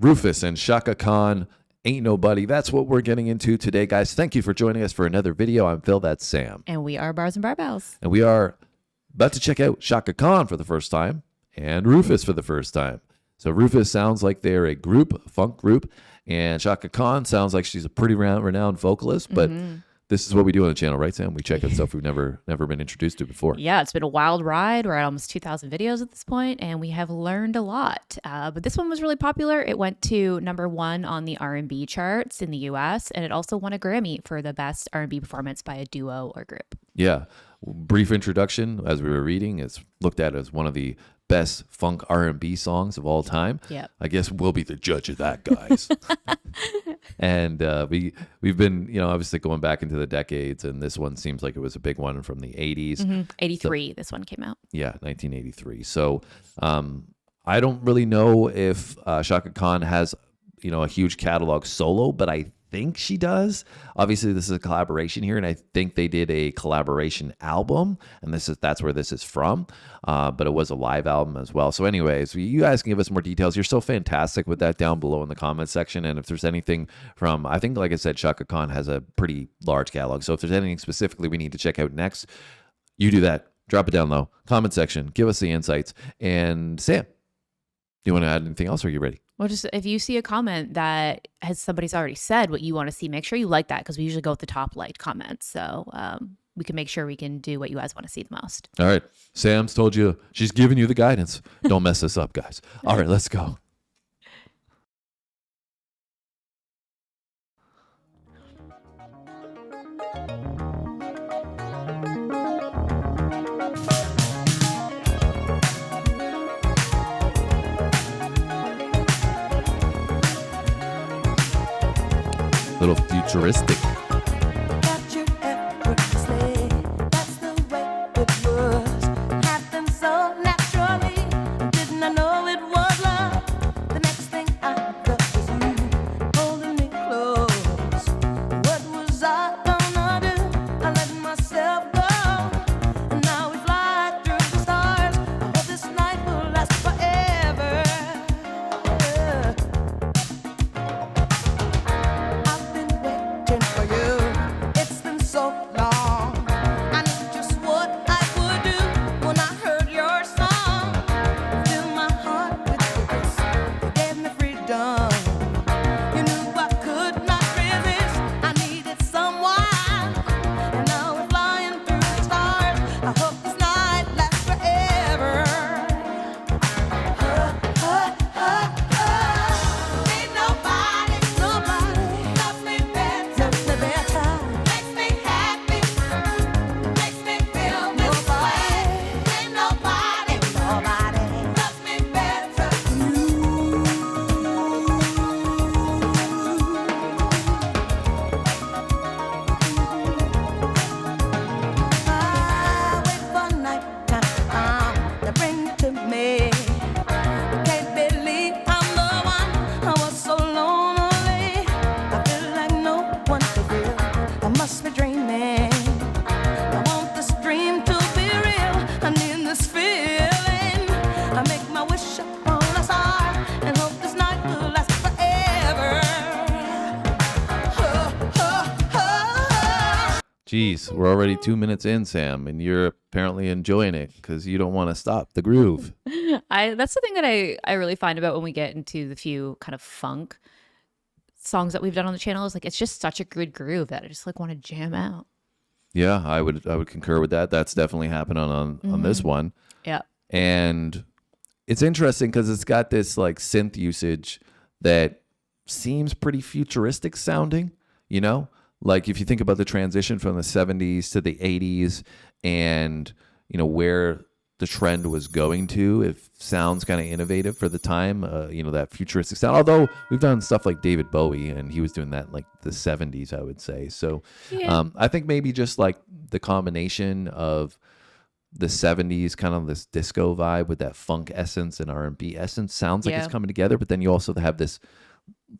Rufus and Chaka Khan, Ain't Nobody. That's what we're getting into today, guys. Thank you for joining us for another video. I'm Phil, that's Sam. And we are Bars and Barbells. And we are about to check out Chaka Khan for the first time and Rufus for the first time. So Rufus sounds like they're a group, a funk group, and Chaka Khan sounds like she's a pretty renowned vocalist, but this is what we do on the channel, right, Sam? We check out stuff we've never been introduced to before. Yeah, it's been a wild ride. We're at almost 2,000 videos at this point, and we have learned a lot. But this one was really popular. It went to #1 on the R&B charts in the US, and it also won a Grammy for the best R&B performance by a duo or group. Yeah. Brief introduction, as we were reading, it's looked at as one of the best funk R&B songs of all time. Yeah, I guess we'll be the judge of that, guys. And we've been, obviously going back into the decades, and this one seems like it was a big one from the 80s. 83, so, this one came out. Yeah, 1983. So I don't really know if Chaka Khan has, a huge catalog solo, but I think she does. Obviously, this is a collaboration here, and I think they did a collaboration album, and that's where this is from. But it was a live album as well. So anyways, you guys can give us more details. You're so fantastic with that down below in the comment section. And if there's anything from, I think, like I said, Chaka Khan has a pretty large catalog. So if there's anything specifically we need to check out next, you do that. Drop it down low. Comment section. Give us the insights. And Sam, do you want to add anything else, or are you ready? Well, just if you see a comment that somebody's already said what you want to see, make sure you like that, because we usually go with the top liked comments. So we can make sure we can do what you guys want to see the most. All right. Sam's told you, she's giving you the guidance. Don't mess this up, guys. All right, let's go. Little futuristic. Jeez, we're already 2 minutes in, Sam, and you're apparently enjoying it because you don't want to stop the groove. That's the thing that I really find about when we get into the few kind of funk songs that we've done on the channel is like it's just such a good groove that I just like want to jam out. Yeah, I would concur with that. That's definitely happening on this one. Yeah. And it's interesting because it's got this like synth usage that seems pretty futuristic sounding, Like if you think about the transition from the 70s to the 80s and, where the trend was going to, it sounds kind of innovative for the time, that futuristic sound. Although we've done stuff like David Bowie, and he was doing that in like the 70s, I would say. So yeah. I think maybe just like the combination of the 70s, kind of this disco vibe with that funk essence and R&B essence sounds like it's coming together. But then you also have this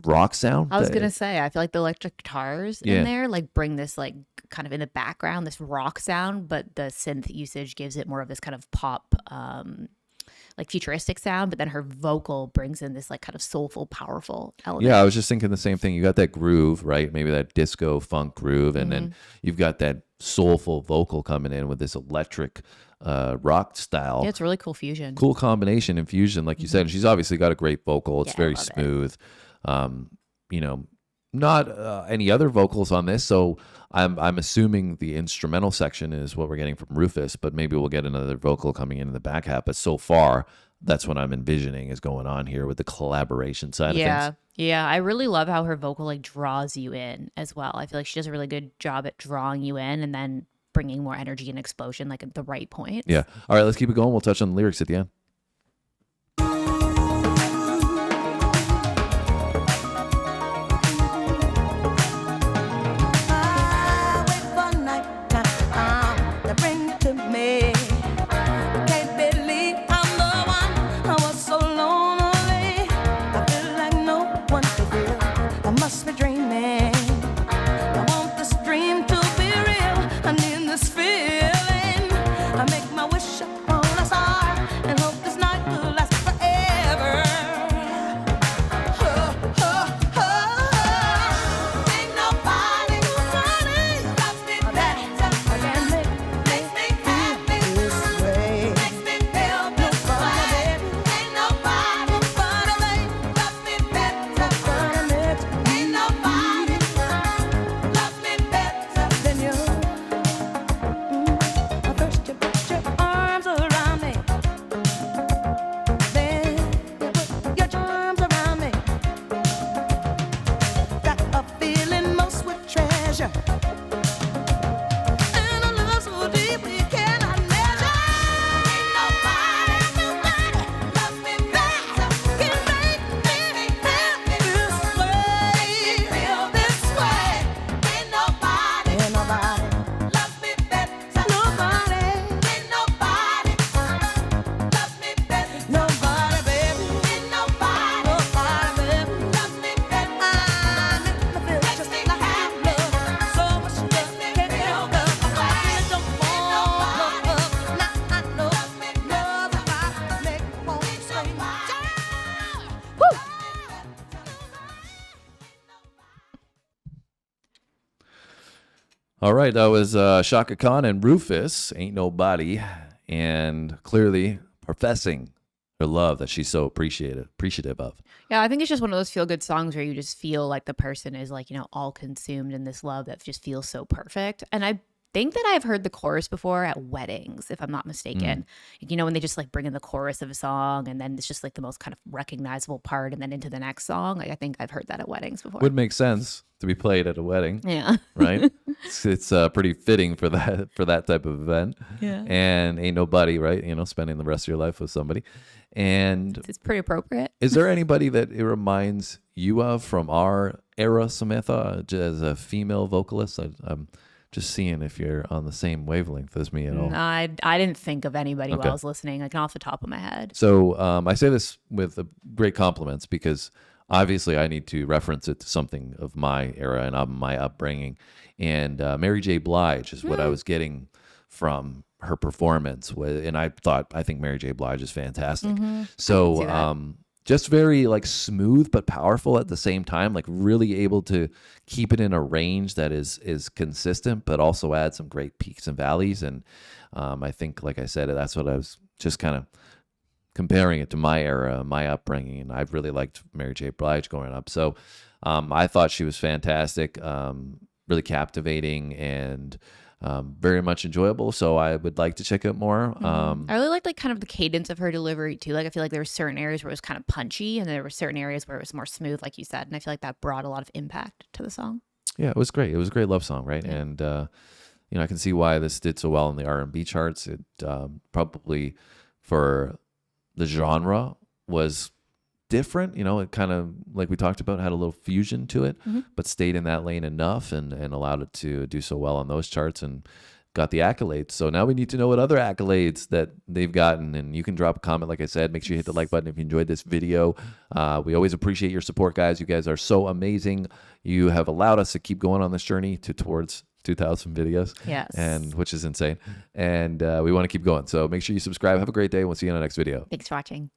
rock sound. I was gonna say, I feel like the electric guitars in there like bring this like kind of in the background, this rock sound, but the synth usage gives it more of this kind of pop, like futuristic sound, but then her vocal brings in this like kind of soulful, powerful element. Yeah, I was just thinking the same thing. You got that groove, right? Maybe that disco funk groove, and then you've got that soulful vocal coming in with this electric rock style. Yeah, it's a really cool fusion. Cool combination and fusion, like you said. And she's obviously got a great vocal. It's Yeah, I very love it. smooth. You know, not any other vocals on this, so I'm assuming the instrumental section is what we're getting from Rufus, but maybe we'll get another vocal coming in the back half. But so far, that's what I'm envisioning is going on here with the collaboration side of things. Yeah, I really love how her vocal like draws you in as well. I feel like she does a really good job at drawing you in and then bringing more energy and explosion like at the right point. Yeah. All right, let's keep it going. We'll touch on the lyrics at the end. I wait for nighttime to bring you to me. Can't believe I'm the one. I was so lonely. I feel like no one to feel. I must be dreaming. I want this dream to be real. I need this feeling. I make my wish upon a star and hope this night will last forever. Ain't nobody loves me better than makes me happy this way. Makes me feel this way. Ain't nobody loves me better. Ain't nobody loves me better than you. First you put your arms around me, then you put your charms around me. Got a feeling most would treasure, and a love so deep we cannot measure. Ain't nobody loves me better. Can make me happy this way. Feel this way. Ain't nobody loves me better. Nobody. Ain't nobody loves me better. Nobody, baby. Ain't nobody. Baby, loves me better. I feel just like happy. So much love can't feel the way. Don't want love. Now I know love if I make one scream. Woo! All right, that was Chaka Khan and Rufus, Ain't Nobody, and clearly professing her love that she's so appreciative of. Yeah, I think it's just one of those feel good songs where you just feel like the person is like, all consumed in this love that just feels so perfect. And I think that I've heard the chorus before at weddings, if I'm not mistaken. When they just like bring in the chorus of a song and then it's just like the most kind of recognizable part and then into the next song. Like I think I've heard that at weddings before. Would make sense to be played at a wedding, Yeah. right? It's pretty fitting for that type of event. Yeah. And ain't nobody, right? Spending the rest of your life with somebody. And It's pretty appropriate. is there anybody that it reminds you of from our era, Samantha, as a female vocalist? I'm just seeing if you're on the same wavelength as me at all. No, I didn't think of anybody Okay. while I was listening, like off the top of my head. So I say this with great compliments because obviously I need to reference it to something of my era and my upbringing. And Mary J. Blige is what I was getting from her performance. And I think Mary J. Blige is fantastic. see So that. just very like smooth but powerful at the same time, like really able to keep it in a range that is consistent, but also add some great peaks and valleys. And I think, like I said, that's what I was just kind of comparing it to my era, my upbringing. And I've really liked Mary J. Blige growing up. So I thought she was fantastic, really captivating and very much enjoyable. So I would like to check out more. I really liked like kind of the cadence of her delivery too. Like I feel like there were certain areas where it was kind of punchy and there were certain areas where it was more smooth, like you said. And I feel like that brought a lot of impact to the song. Yeah, it was great. It was a great love song, right? And I can see why this did so well in the R&B charts. It probably for the genre was different. It kind of, like we talked about, had a little fusion to it, but stayed in that lane enough and allowed it to do so well on those charts and got the accolades. So now we need to know what other accolades that they've gotten. And you can drop a comment, like I said. Make sure you hit the like button if you enjoyed this video. We always appreciate your support, guys. You guys are so amazing. You have allowed us to keep going on this journey towards 2,000 videos. Yes. And which is insane. And we want to keep going. So make sure you subscribe. Have a great day. We'll see you in the next video. Thanks for watching.